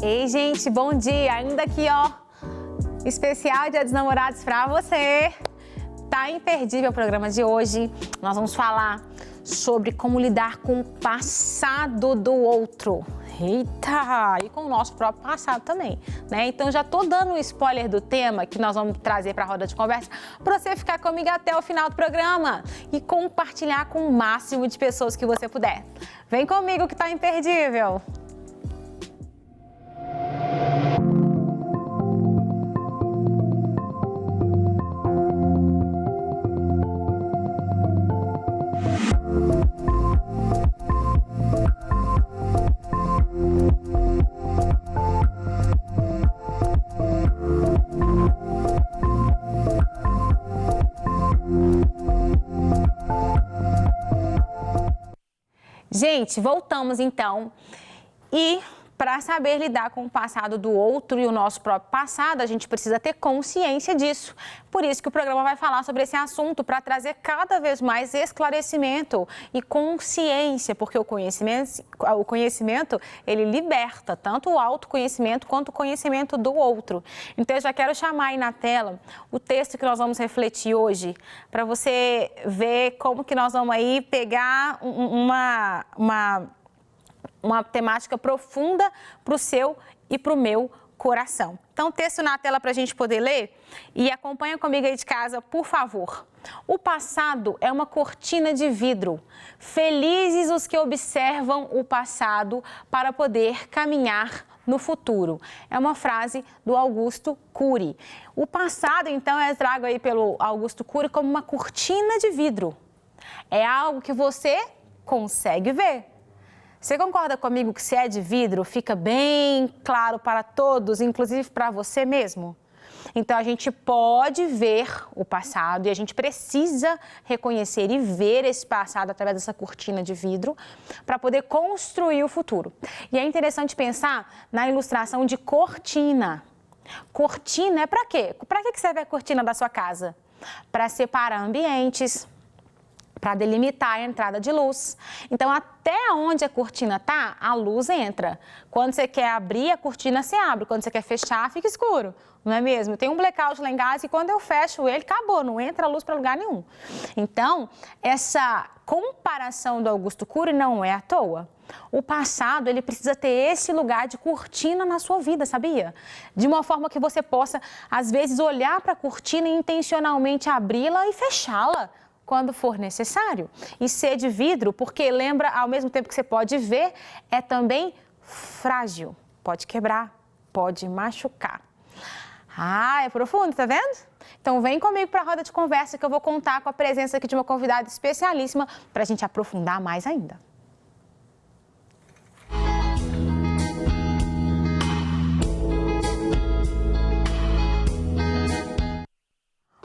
Ei, gente, bom dia! Ainda aqui, ó, especial Dia dos Namorados pra você. Tá imperdível o programa de hoje. Nós vamos falar sobre como lidar com o passado do outro. Eita! E com o nosso próprio passado também, né? Então já tô dando um spoiler do tema que nós vamos trazer para a roda de conversa para você ficar comigo até o final do programa e compartilhar com o máximo de pessoas que você puder. Vem comigo que tá imperdível! Gente, voltamos então e para saber lidar com o passado do outro e o nosso próprio passado, a gente precisa ter consciência disso. Por isso que o programa vai falar sobre esse assunto, para trazer cada vez mais esclarecimento e consciência, porque o conhecimento, ele liberta tanto o autoconhecimento quanto o conhecimento do outro. Então, eu já quero chamar aí na tela o texto que nós vamos refletir hoje, para você ver como que nós vamos aí pegar uma temática profunda para o seu e para o meu coração. Então, texto na tela para a gente poder ler e acompanha comigo aí de casa, por favor. O passado é uma cortina de vidro. Felizes os que observam o passado para poder caminhar no futuro. É uma frase do Augusto Cury. O passado, então, é trago aí pelo Augusto Cury como uma cortina de vidro. É algo que você consegue ver. Você concorda comigo que se é de vidro, fica bem claro para todos, inclusive para você mesmo? Então, a gente pode ver o passado e a gente precisa reconhecer e ver esse passado através dessa cortina de vidro para poder construir o futuro. E é interessante pensar na ilustração de cortina. Cortina é para quê? Para que serve a cortina da sua casa? Para separar ambientes, para delimitar a entrada de luz. Então, até onde a cortina tá, a luz entra. Quando você quer abrir a cortina, você abre. Quando você quer fechar, fica escuro. Não é mesmo? Tem um blackout lá em casa e quando eu fecho ele, acabou, não entra a luz para lugar nenhum. Então, essa comparação do Augusto Cury não é à toa. O passado, ele precisa ter esse lugar de cortina na sua vida, sabia? De uma forma que você possa, às vezes, olhar para a cortina e intencionalmente abri-la e fechá-la quando for necessário. E ser de vidro, porque lembra, ao mesmo tempo que você pode ver, é também frágil. Pode quebrar, pode machucar. Ah, é profundo, tá vendo? Então vem comigo para a roda de conversa que eu vou contar com a presença aqui de uma convidada especialíssima para a gente aprofundar mais ainda.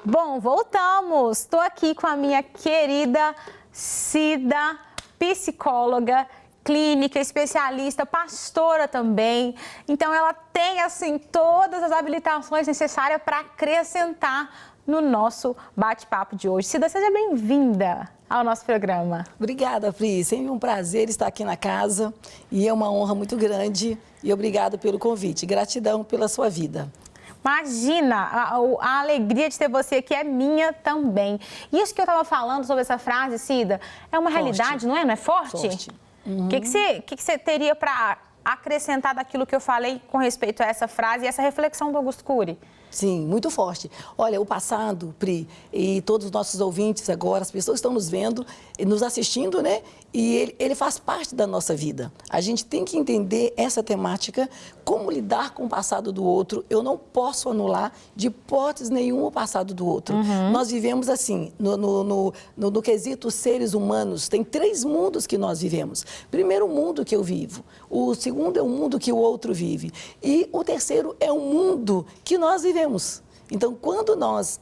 Bom, voltamos. Estou aqui com a minha querida Cida, psicóloga, clínica, especialista, pastora também. Então, ela tem, assim, todas as habilitações necessárias para acrescentar no nosso bate-papo de hoje. Cida, seja bem-vinda ao nosso programa. Obrigada, Pri. Sempre um prazer estar aqui na casa e é uma honra muito grande. E obrigada pelo convite. Gratidão pela sua vida. Imagina, a alegria de ter você aqui é minha também. Isso que eu estava falando sobre essa frase, Cida, é uma realidade, não é? Não é forte? Forte. O que você teria para acrescentar daquilo que eu falei com respeito a essa frase e essa reflexão do Augusto Cury? Sim, muito forte. Olha, o passado, Pri, e todos os nossos ouvintes agora, as pessoas que estão nos vendo, nos assistindo, né? E ele faz parte da nossa vida. A gente tem que entender essa temática, como lidar com o passado do outro. Eu não posso anular de hipótese nenhuma o passado do outro. Nós vivemos assim, no quesito seres humanos, tem 3 mundos que nós vivemos. Primeiro, o mundo que eu vivo. O segundo é o mundo que o outro vive. E o terceiro é o mundo que nós vivemos. Então, quando nós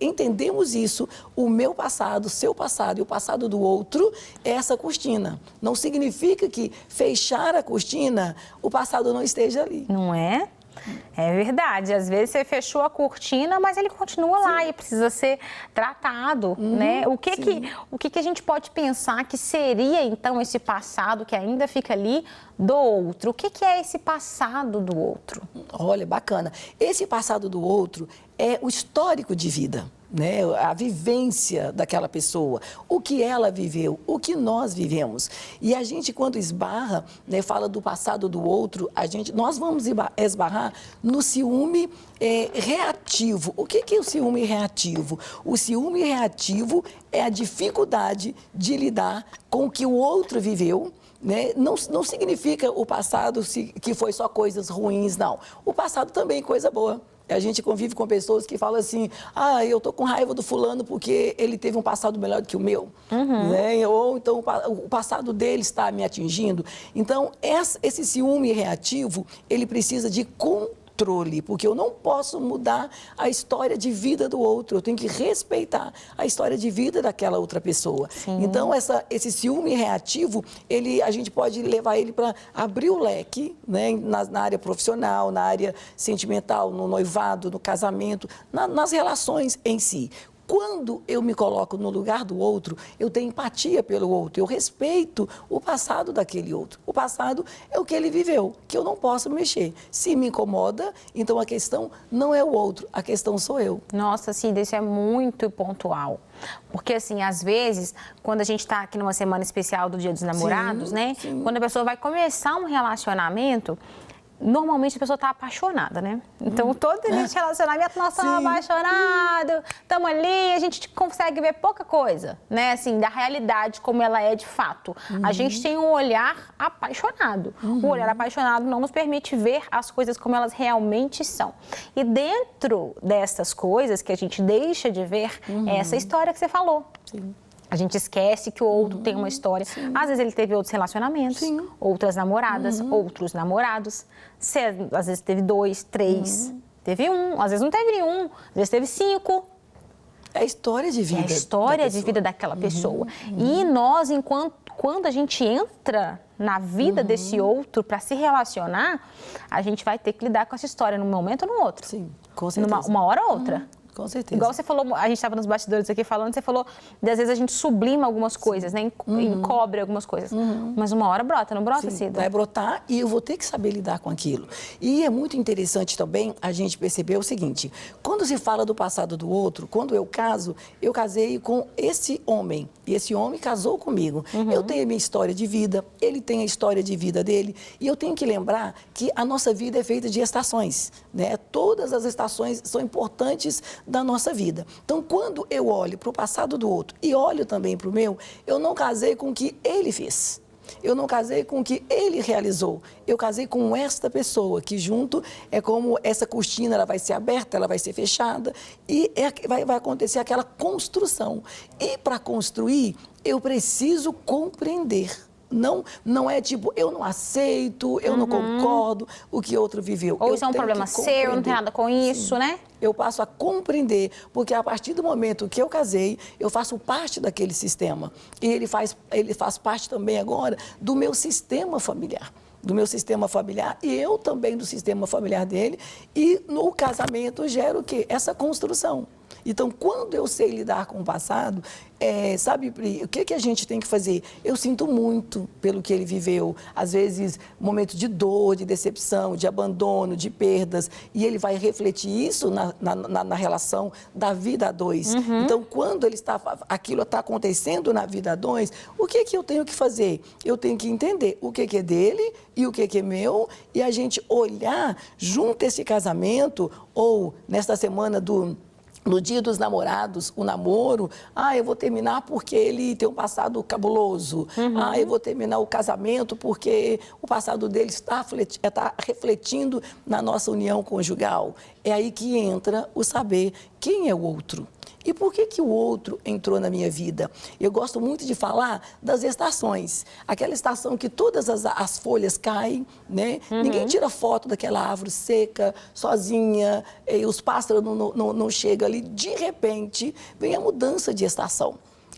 entendemos isso, o meu passado, o seu passado e o passado do outro é essa cortina. Não significa que fechar a cortina, o passado não esteja ali. Não é? É verdade, às vezes você fechou a cortina, mas ele continua lá e precisa ser tratado, né? O que a gente pode pensar que seria, então, esse passado que ainda fica ali do outro? O que é esse passado do outro? Olha, bacana. Esse passado do outro é o histórico de vida, né? A vivência daquela pessoa, o que ela viveu, o que nós vivemos. E a gente, quando esbarra, né, fala do passado do outro, nós vamos esbarrar no ciúme reativo. O que é o ciúme reativo? O ciúme reativo é a dificuldade de lidar com o que o outro viveu, né? Não significa o passado que foi só coisas ruins, não. O passado também é coisa boa. A gente convive com pessoas que falam assim, eu tô com raiva do fulano porque ele teve um passado melhor do que o meu. Né? Ou então o passado dele está me atingindo. Então, esse ciúme reativo, ele precisa de controle, porque eu não posso mudar a história de vida do outro, eu tenho que respeitar a história de vida daquela outra pessoa. Sim. Então, esse ciúme reativo, a gente pode levar ele para abrir o leque, né, na área profissional, na área sentimental, no noivado, no casamento, nas relações em si. Quando eu me coloco no lugar do outro, eu tenho empatia pelo outro, eu respeito o passado daquele outro. O passado é o que ele viveu, que eu não posso mexer. Se me incomoda, então a questão não é o outro, a questão sou eu. Nossa, Cida, isso é muito pontual. Porque, assim, às vezes, quando a gente está aqui numa semana especial do Dia dos Namorados, né? Sim. Quando a pessoa vai começar um relacionamento, normalmente a pessoa está apaixonada, né? Então, todo início de relacionamento, nós estamos apaixonados, estamos ali, a gente consegue ver pouca coisa, né? Assim, da realidade, como ela é de fato. A gente tem um olhar apaixonado. O olhar apaixonado não nos permite ver as coisas como elas realmente são. E dentro dessas coisas que a gente deixa de ver, é essa história que você falou. Sim. A gente esquece que o outro tem uma história. Sim. Às vezes ele teve outros relacionamentos, outras namoradas, outros namorados. Você, às vezes teve 2, 3, teve 1, às vezes não teve nenhum, às vezes teve 5. É a história de vida. É a história de vida daquela pessoa. E nós, quando a gente entra na vida desse outro para se relacionar, a gente vai ter que lidar com essa história num momento ou no outro. Sim, com certeza. Uma hora ou outra. Com certeza. Igual você falou, a gente estava nos bastidores aqui falando, você falou, às vezes a gente sublima algumas coisas, né? Encobre algumas coisas. Mas uma hora brota, não brota, Cida? Vai brotar e eu vou ter que saber lidar com aquilo. E é muito interessante também a gente perceber o seguinte, quando se fala do passado do outro, quando eu casei com esse homem, e esse homem casou comigo. Eu tenho a minha história de vida, ele tem a história de vida dele, e eu tenho que lembrar que a nossa vida é feita de estações, né? Todas as estações são importantes da nossa vida. Então, quando eu olho para o passado do outro e olho também para o meu, eu não casei com o que ele fez. Eu não casei com o que ele realizou. Eu casei com esta pessoa, que junto é como essa cortina, ela vai ser aberta, ela vai ser fechada e vai acontecer aquela construção. E para construir, eu preciso compreender. Não é tipo, eu não aceito, eu não concordo o que outro viveu. Ou isso é um problema seu, não tem nada com isso, né? Eu passo a compreender, porque a partir do momento que eu casei, eu faço parte daquele sistema. E ele faz parte também agora do meu sistema familiar. E eu também do sistema familiar dele. E no casamento gera o quê? Essa construção. Então, quando eu sei lidar com o passado, sabe, Pri, o que a gente tem que fazer? Eu sinto muito pelo que ele viveu. Às vezes, momentos de dor, de decepção, de abandono, de perdas. E ele vai refletir isso na relação da vida a dois. Então, quando aquilo está acontecendo na vida a dois, o que eu tenho que fazer? Eu tenho que entender o que é dele e o que é meu. E a gente olhar junto esse casamento, ou nesta semana no Dia dos Namorados, o namoro, eu vou terminar porque ele tem um passado cabuloso. Eu vou terminar o casamento porque o passado dele está refletindo na nossa união conjugal. É aí que entra o saber quem é o outro. E por que o outro entrou na minha vida? Eu gosto muito de falar das estações. Aquela estação que todas as folhas caem, né? Ninguém tira foto daquela árvore seca, sozinha, e os pássaros não chegam ali. De repente, vem a mudança de estação.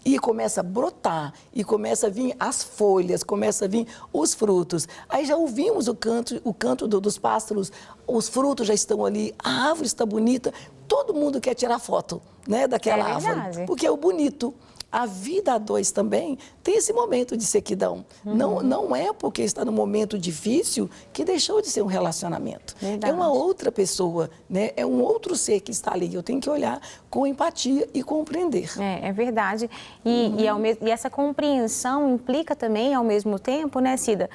e começa a brotar, e começa a vir as folhas, começa a vir os frutos. Aí já ouvimos o canto dos pássaros, os frutos já estão ali, a árvore está bonita, todo mundo quer tirar foto, né, daquela árvore, porque é o bonito. A vida a dois também tem esse momento de sequidão. Não é porque está num momento difícil que deixou de ser um relacionamento. Verdade. É uma outra pessoa, né? É um outro ser que está ali. Eu tenho que olhar com empatia e compreender. É verdade. E essa compreensão implica também, ao mesmo tempo, né, Cida?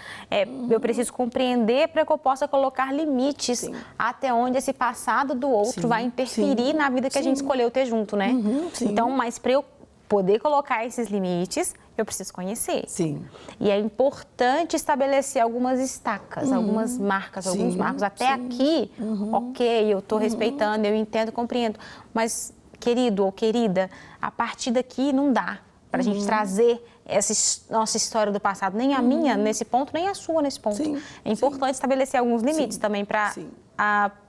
Eu preciso compreender para que eu possa colocar limites até onde esse passado do outro vai interferir na vida que a gente escolheu ter junto, né? Então, mas para eu poder colocar esses limites, eu preciso conhecer. Sim. E é importante estabelecer algumas estacas, algumas marcas, alguns marcos. Até aqui, ok, eu estou respeitando, eu entendo, compreendo. Mas, querido ou querida, a partir daqui não dá para a gente trazer essa nossa história do passado, nem a minha nesse ponto, nem a sua nesse ponto. É importante estabelecer alguns limites também para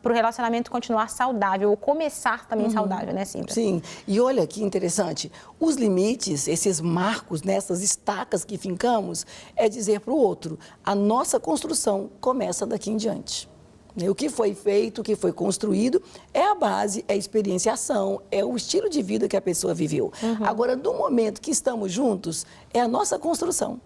o relacionamento continuar saudável, ou começar também saudável, né, Cida? Sim, e olha que interessante, os limites, esses marcos, nessas estacas que fincamos, é dizer para o outro, a nossa construção começa daqui em diante. O que foi feito, o que foi construído, é a base, é a experienciação, é o estilo de vida que a pessoa viveu. Agora, no momento que estamos juntos, é a nossa construção.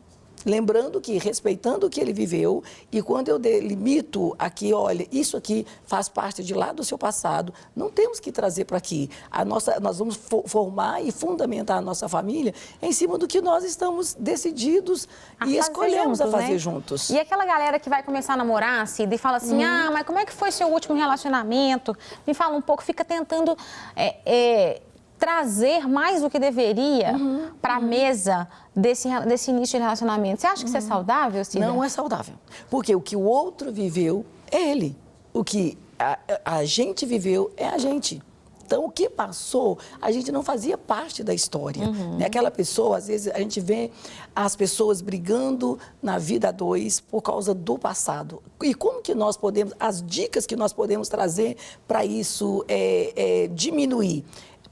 Lembrando que, respeitando o que ele viveu, e quando eu delimito aqui, olha, isso aqui faz parte de lá do seu passado, não temos que trazer para aqui. Nós vamos formar e fundamentar a nossa família em cima do que nós estamos decididos e escolhemos a fazer juntos. E aquela galera que vai começar a namorar, Cida, e fala assim, mas como é que foi seu último relacionamento? Me fala um pouco, fica tentando trazer mais do que deveria para a mesa desse início de relacionamento. Você acha que isso é saudável, Cida? Não é saudável. Porque o que o outro viveu é ele. O que a gente viveu é a gente. Então, o que passou, a gente não fazia parte da história. Aquela pessoa, às vezes, a gente vê as pessoas brigando na vida a dois por causa do passado. E como que nós podemos, as dicas que nós podemos trazer para isso diminuir?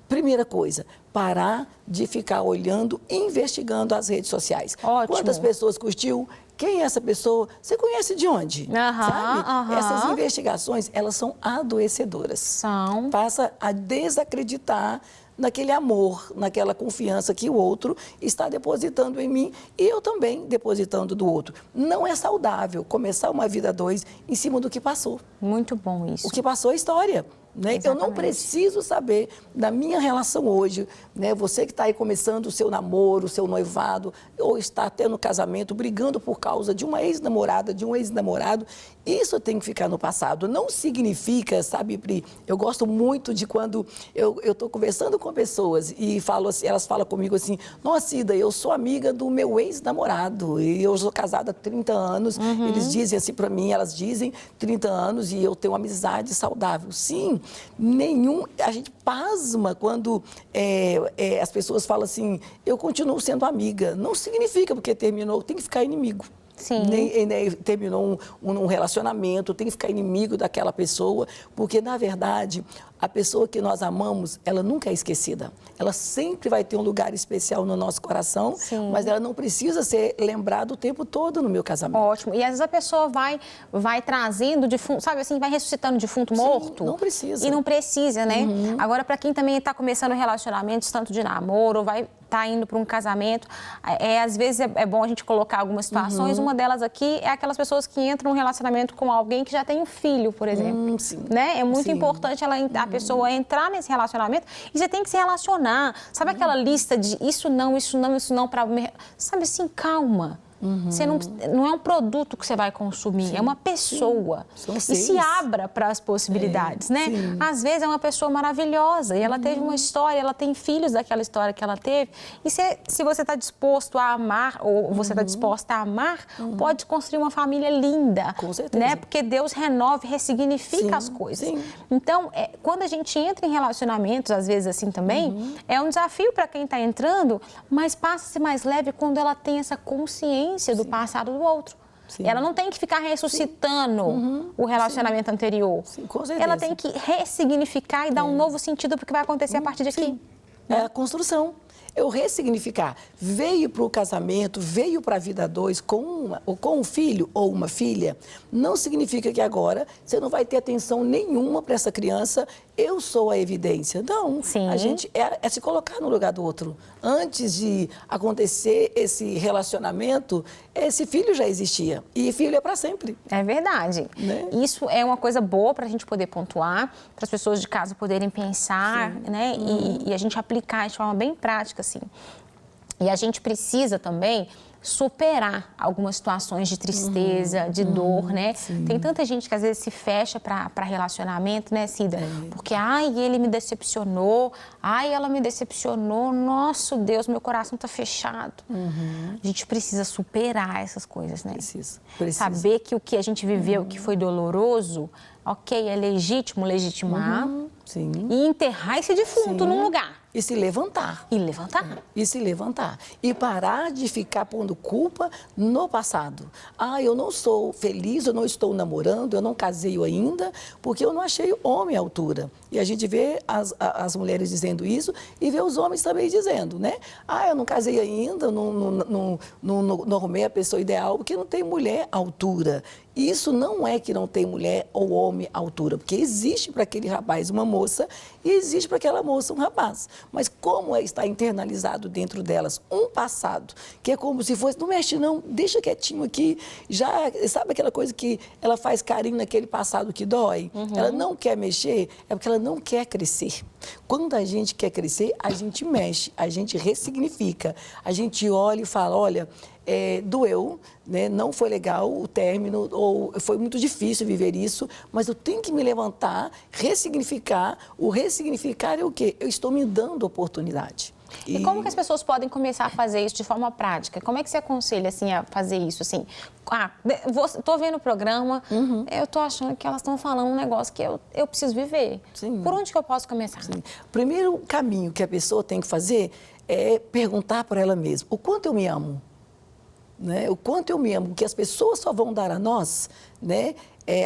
Primeira coisa, parar de ficar olhando e investigando as redes sociais. Ótimo. Quantas pessoas curtiu? Quem é essa pessoa? Você conhece de onde? Sabe? Essas investigações, elas são adoecedoras. São. Passa a desacreditar naquele amor, naquela confiança que o outro está depositando em mim e eu também depositando do outro. Não é saudável começar uma vida a dois em cima do que passou. Muito bom isso. O que passou é história. Né? Eu não preciso saber da minha relação hoje, né? Você que está aí começando o seu namoro, o seu noivado, ou está até no casamento, brigando por causa de uma ex-namorada, de um ex-namorado, isso tem que ficar no passado. Não significa, sabe, Pri, eu gosto muito de quando eu estou conversando com pessoas e falo assim, elas falam comigo assim, nossa, Cida, eu sou amiga do meu ex-namorado e eu sou casada há 30 anos, eles dizem assim para mim, elas dizem 30 anos e eu tenho uma amizade saudável. Sim, a gente pasma quando as pessoas falam assim, eu continuo sendo amiga. Não significa porque terminou, tem que ficar inimigo. Sim. Terminou um relacionamento, tem que ficar inimigo daquela pessoa, porque, na verdade, a pessoa que nós amamos, ela nunca é esquecida. Ela sempre vai ter um lugar especial no nosso coração, mas ela não precisa ser lembrada o tempo todo no meu casamento. Ótimo. E às vezes a pessoa vai trazendo defunto, sabe assim, vai ressuscitando defunto morto. Não precisa. E não precisa, né? Agora, para quem também está começando relacionamentos, tanto de namoro, ou vai estar indo para um casamento, às vezes é bom a gente colocar algumas situações. Uma delas aqui é aquelas pessoas que entram num relacionamento com alguém que já tem um filho, por exemplo. Né? É muito importante a pessoa entrar nesse relacionamento e você tem que se relacionar. Sabe aquela lista de isso não, para... Sabe assim, calma. Você não é um produto que você vai consumir, é uma pessoa. E se abra para as possibilidades, né? Às vezes é uma pessoa maravilhosa e ela teve uma história, ela tem filhos daquela história que ela teve. E se você está disposto a amar, ou você está disposta a amar, pode construir uma família linda. Com certeza. Né? Porque Deus renova e ressignifica as coisas. Então, quando a gente entra em relacionamentos, às vezes assim também, é um desafio para quem está entrando, mas passa-se mais leve quando ela tem essa consciência do passado do outro. Ela não tem que ficar ressuscitando o relacionamento anterior. Com certeza. Ela tem que ressignificar e dar um novo sentido para o que vai acontecer a partir daqui. É a construção. Eu ressignificar. Veio para o casamento, veio para a vida a dois com um filho ou uma filha, não significa que agora você não vai ter atenção nenhuma para essa criança. Eu sou a evidência. Não, Sim. a gente é se colocar no lugar do outro. Antes de acontecer esse relacionamento, esse filho já existia. E filho é para sempre. É verdade. Né? Isso é uma coisa boa para a gente poder pontuar, para as pessoas de casa poderem pensar, né? E a gente aplicar de forma bem prática, assim. E a gente precisa também superar algumas situações de tristeza, de dor, né? Sim. Tem tanta gente que às vezes se fecha para relacionamento, né, Cida? Porque, ai, ele me decepcionou, ai, ela me decepcionou, nosso Deus, meu coração tá fechado. A gente precisa superar essas coisas, né? Precisa. Saber que o que a gente viveu, que foi doloroso, ok, é legítimo legitimar Sim. e enterrar esse defunto num lugar. E se levantar. E levantar. E se levantar. E parar de ficar pondo culpa no passado. Ah, eu não sou feliz, eu não estou namorando, eu não casei ainda, porque eu não achei homem à altura. E a gente vê as mulheres dizendo isso e vê os homens também dizendo, né? Ah, eu não casei ainda, não arrumei a pessoa ideal, porque não tem mulher à altura. Isso não é que não tem mulher ou homem à altura, porque existe para aquele rapaz uma moça e existe para aquela moça um rapaz. Mas como está internalizado dentro delas um passado, que é como se fosse, não mexe não, deixa quietinho aqui, já sabe aquela coisa que ela faz carinho naquele passado que dói? Ela não quer mexer, é porque ela não quer crescer. Quando a gente quer crescer, a gente mexe, a gente ressignifica, a gente olha e fala, olha, doeu, né? Não foi legal o término, ou foi muito difícil viver isso, mas eu tenho que me levantar, ressignificar. O ressignificar é o quê? Eu estou me dando oportunidade. E como que as pessoas podem começar a fazer isso de forma prática? Como é que você aconselha, assim, a fazer isso, assim? Tô vendo o programa, eu tô achando que elas estão falando um negócio que eu preciso viver. Sim. Por onde que eu posso começar? Sim. O primeiro caminho que a pessoa tem que fazer é perguntar para ela mesma, o quanto eu me amo? Né? O quanto eu me amo, porque as pessoas só vão dar a nós, né,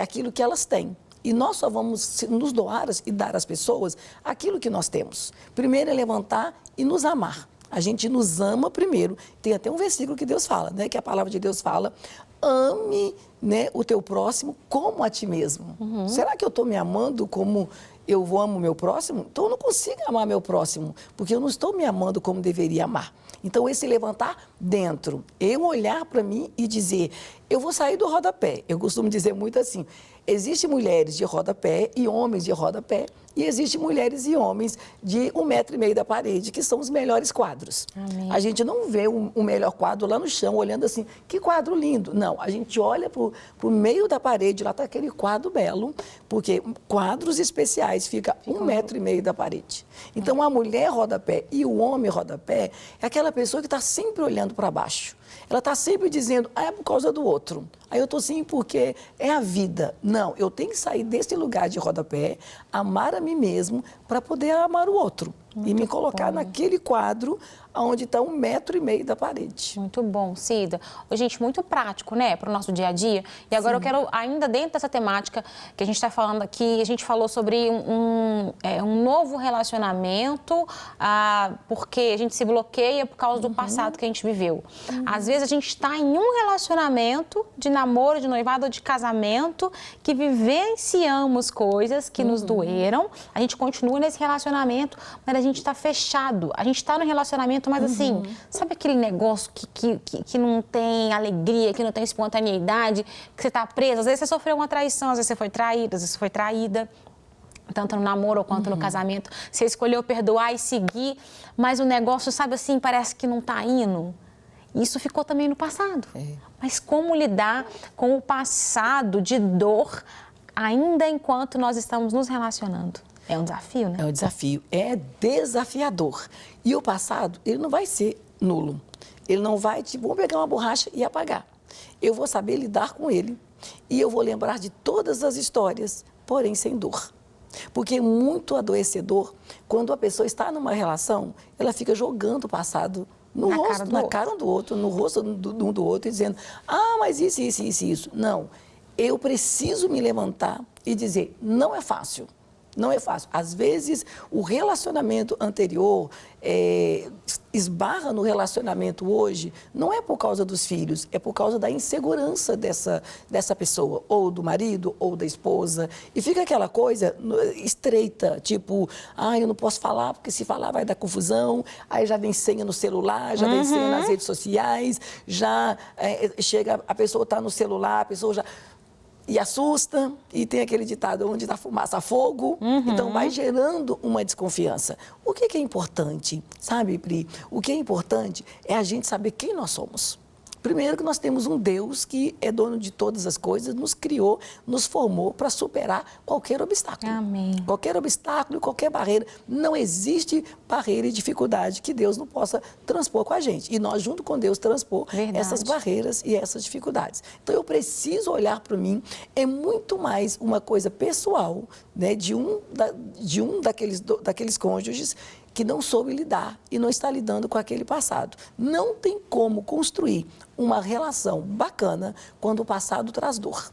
aquilo que elas têm. E nós só vamos nos doar e dar às pessoas aquilo que nós temos. Primeiro é levantar e nos amar. A gente nos ama primeiro. Tem até um versículo que Deus fala, né, que a palavra de Deus fala, ame, né, o teu próximo como a ti mesmo. Será que eu estou me amando como eu amo o meu próximo? Então eu não consigo amar meu próximo, porque eu não estou me amando como deveria amar. Então, esse levantar dentro, eu olhar para mim e dizer, eu vou sair do rodapé. Eu costumo dizer muito assim, existem mulheres de rodapé e homens de rodapé, e existem mulheres e homens de 1,5 metro da parede, que são os melhores quadros. Amém. A gente não vê um melhor quadro lá no chão, olhando assim, que quadro lindo. Não, a gente olha para o meio da parede, lá está aquele quadro belo, porque quadros especiais ficam 1,5 metro da parede. Então, a mulher rodapé e o homem rodapé é aquela pessoa que está sempre olhando para baixo. Ela está sempre dizendo, é por causa do outro. Aí eu estou assim porque é a vida. Não, eu tenho que sair desse lugar de rodapé, amar a mim mesmo, para poder amar o outro. E me colocar naquele quadro onde está 1,5 metro da parede. Muito bom, Cida. Ô, gente, muito prático, né, para o nosso dia a dia. E agora eu quero, ainda dentro dessa temática que a gente está falando aqui, a gente falou sobre um novo relacionamento, porque a gente se bloqueia por causa do passado que a gente viveu. Às vezes a gente está em um relacionamento de namoro, de noivado ou de casamento, que vivenciamos coisas que nos doeram, a gente continua nesse relacionamento, mas a gente está fechado. A gente está no relacionamento, mas assim, sabe aquele negócio que não tem alegria, que não tem espontaneidade, que você está preso? Às vezes você sofreu uma traição, às vezes você foi traída, às vezes você foi traída. Tanto no namoro quanto no casamento. Você escolheu perdoar e seguir, mas o negócio, sabe assim, parece que não está indo. Isso ficou também no passado. Mas como lidar com o passado de dor, ainda enquanto nós estamos nos relacionando? É um desafio, né? É um desafio, é desafiador. E o passado, ele não vai ser nulo. Ele não vai, vamos pegar uma borracha e apagar. Eu vou saber lidar com ele e eu vou lembrar de todas as histórias, porém sem dor. Porque é muito adoecedor quando a pessoa está numa relação, ela fica jogando o passado no rosto, na cara um do outro, no rosto um do outro, e dizendo, mas isso. Não, eu preciso me levantar e dizer, não é fácil. Não é fácil. Às vezes, o relacionamento anterior esbarra no relacionamento hoje, não é por causa dos filhos, é por causa da insegurança dessa pessoa, ou do marido, ou da esposa. E fica aquela coisa estreita, tipo, eu não posso falar, porque se falar vai dar confusão, aí já vem senha no celular, já vem senha nas redes sociais, já chega, a pessoa está no celular, a pessoa já... E assusta, e tem aquele ditado, onde está fumaça, fogo. Então, vai gerando uma desconfiança. O que é importante, sabe, Pri? O que é importante é a gente saber quem nós somos. Primeiro que nós temos um Deus que é dono de todas as coisas, nos criou, nos formou para superar qualquer obstáculo. Amém. Qualquer obstáculo, qualquer barreira. Não existe barreira e dificuldade que Deus não possa transpor com a gente. E nós, junto com Deus, transpor essas barreiras e essas dificuldades. Então, eu preciso olhar para mim, é muito mais uma coisa pessoal, né, de um daqueles cônjuges que não soube lidar e não está lidando com aquele passado. Não tem como construir uma relação bacana quando o passado traz dor.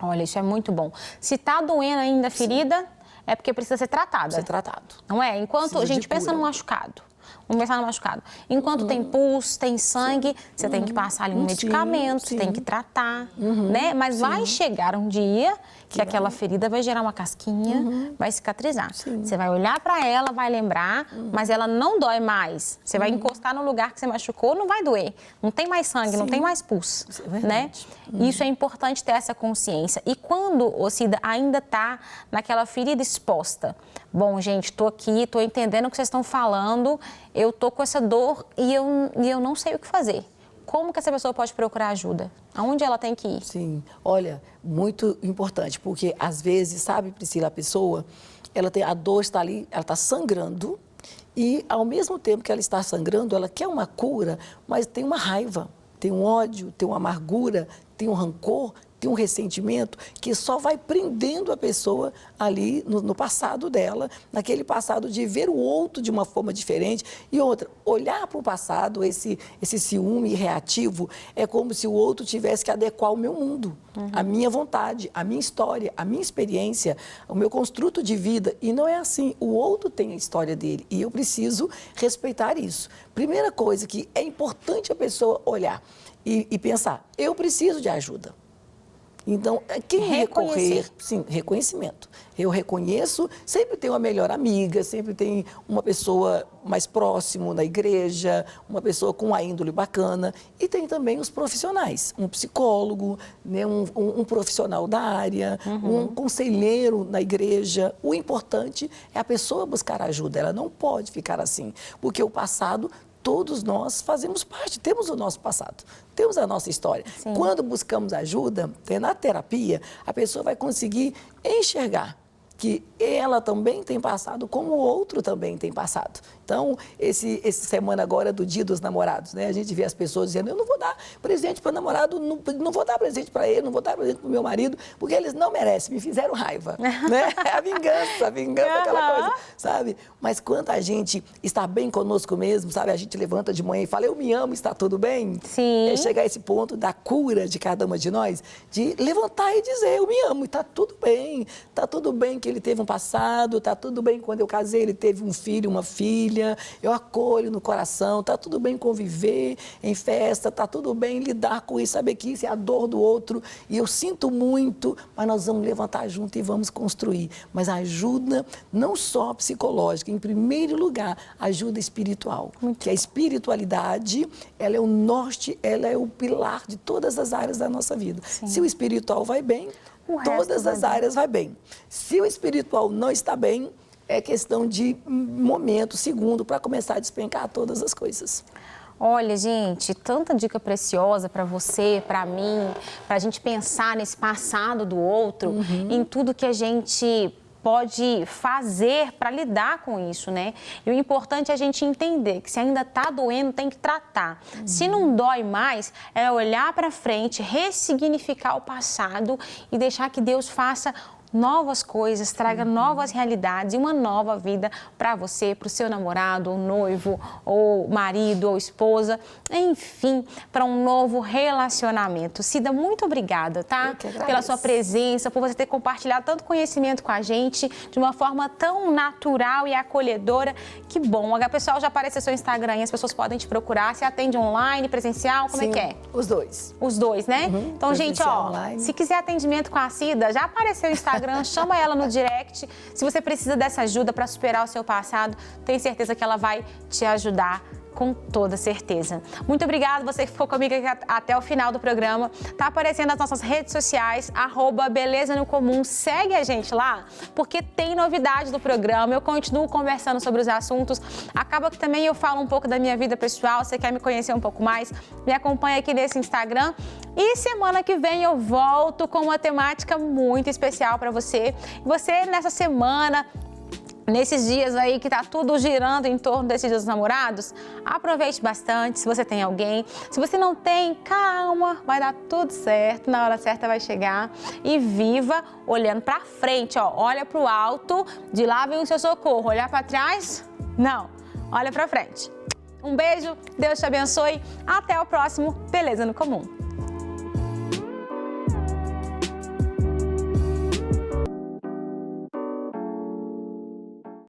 Olha, isso é muito bom. Se está doendo ainda a ferida, é porque precisa ser tratada. Ser tratado. Não é? Enquanto a gente pensa no machucado. Vamos pensar no machucado. Enquanto tem pulso, tem sangue, você tem que passar ali um medicamento, você tem que tratar, né? Mas vai chegar um dia que aquela ferida vai gerar uma casquinha, vai cicatrizar. Você vai olhar para ela, vai lembrar, mas ela não dói mais. Você vai encostar no lugar que você machucou, não vai doer. Não tem mais sangue, não tem mais pulso, né? Isso é importante ter essa consciência. E quando, ô Cida, ainda está naquela ferida exposta, bom, gente, estou aqui, estou entendendo o que vocês estão falando, eu estou com essa dor e eu não sei o que fazer. Como que essa pessoa pode procurar ajuda? Aonde ela tem que ir? Sim, olha, muito importante, porque às vezes, sabe, Priscila, a pessoa, a dor está ali, ela está sangrando e ao mesmo tempo que ela está sangrando, ela quer uma cura, mas tem uma raiva, tem um ódio, tem uma amargura, tem um rancor, tem um ressentimento que só vai prendendo a pessoa ali no passado dela, naquele passado de ver o outro de uma forma diferente. E outra, olhar para o passado, esse ciúme reativo, é como se o outro tivesse que adequar o meu mundo, a minha vontade, a minha história, a minha experiência, o meu construto de vida. E não é assim, o outro tem a história dele e eu preciso respeitar isso. Primeira coisa que é importante a pessoa olhar e pensar, eu preciso de ajuda. Então, quem recorrer? Sim, reconhecimento. Eu reconheço, sempre tem uma melhor amiga, sempre tem uma pessoa mais próximo na igreja, uma pessoa com uma índole bacana. E tem também os profissionais, um psicólogo, né, um profissional da área, um conselheiro na igreja. O importante é a pessoa buscar ajuda, ela não pode ficar assim, porque o passado... Todos nós fazemos parte, temos o nosso passado, temos a nossa história. Sim. Quando buscamos ajuda, na terapia, a pessoa vai conseguir enxergar que ela também tem passado, como o outro também tem passado. Então, essa semana agora do Dia dos Namorados, né? A gente vê as pessoas dizendo, eu não vou dar presente para o namorado, não vou dar presente para ele, não vou dar presente para o meu marido, porque eles não merecem, me fizeram raiva. Né? A vingança, aquela coisa, sabe? Mas quando a gente está bem conosco mesmo, sabe? A gente levanta de manhã e fala, eu me amo, está tudo bem? Sim. É chegar a esse ponto da cura de cada uma de nós, de levantar e dizer, eu me amo, e está tudo bem que ele teve um passado, está tudo bem quando eu casei, ele teve um filho, uma filha, eu acolho no coração, está tudo bem conviver em festa, está tudo bem lidar com isso, saber que isso é a dor do outro e eu sinto muito, mas nós vamos levantar junto e vamos construir. Mas ajuda não só psicológica, em primeiro lugar, ajuda espiritual, que a espiritualidade, ela é o norte, ela é o pilar de todas as áreas da nossa vida. Sim. Se o espiritual vai bem, todas as áreas vai bem. Se o espiritual não está bem, é questão de momento, segundo, para começar a despencar todas as coisas. Olha, gente, tanta dica preciosa para você, para mim, para a gente pensar nesse passado do outro, em tudo que a gente pode fazer para lidar com isso, né? E o importante é a gente entender que se ainda está doendo, tem que tratar. Se não dói mais, é olhar para frente, ressignificar o passado e deixar que Deus faça novas coisas, traga novas realidades e uma nova vida para você, para o seu namorado, ou noivo, ou marido, ou esposa, enfim, para um novo relacionamento. Cida, muito obrigada, tá? Pela sua presença, por você ter compartilhado tanto conhecimento com a gente, de uma forma tão natural e acolhedora. Que bom. O pessoal já apareceu seu Instagram e as pessoas podem te procurar. Você atende online, presencial, como Sim, é que é? Os dois. Os dois, né? Então, gente, ó, se quiser atendimento com a Cida, já apareceu o Instagram, chama ela no direct. Se você precisa dessa ajuda para superar o seu passado, tenho certeza que ela vai te ajudar. Com toda certeza. Muito obrigada, você que ficou comigo aqui até o final do programa. Tá aparecendo nas nossas redes sociais, @Beleza no Comum. Segue a gente lá, porque tem novidade do programa. Eu continuo conversando sobre os assuntos. Acaba que também eu falo um pouco da minha vida pessoal. Você quer me conhecer um pouco mais? Me acompanha aqui nesse Instagram. E semana que vem eu volto com uma temática muito especial para você. Você, nessa semana, nesses dias aí que tá tudo girando em torno desses dias dos namorados, aproveite bastante se você tem alguém. Se você não tem, calma, vai dar tudo certo, na hora certa vai chegar. E viva olhando pra frente, ó, olha pro alto, de lá vem o seu socorro. Olhar pra trás? Não, olha pra frente. Um beijo, Deus te abençoe, até o próximo Beleza no Comum.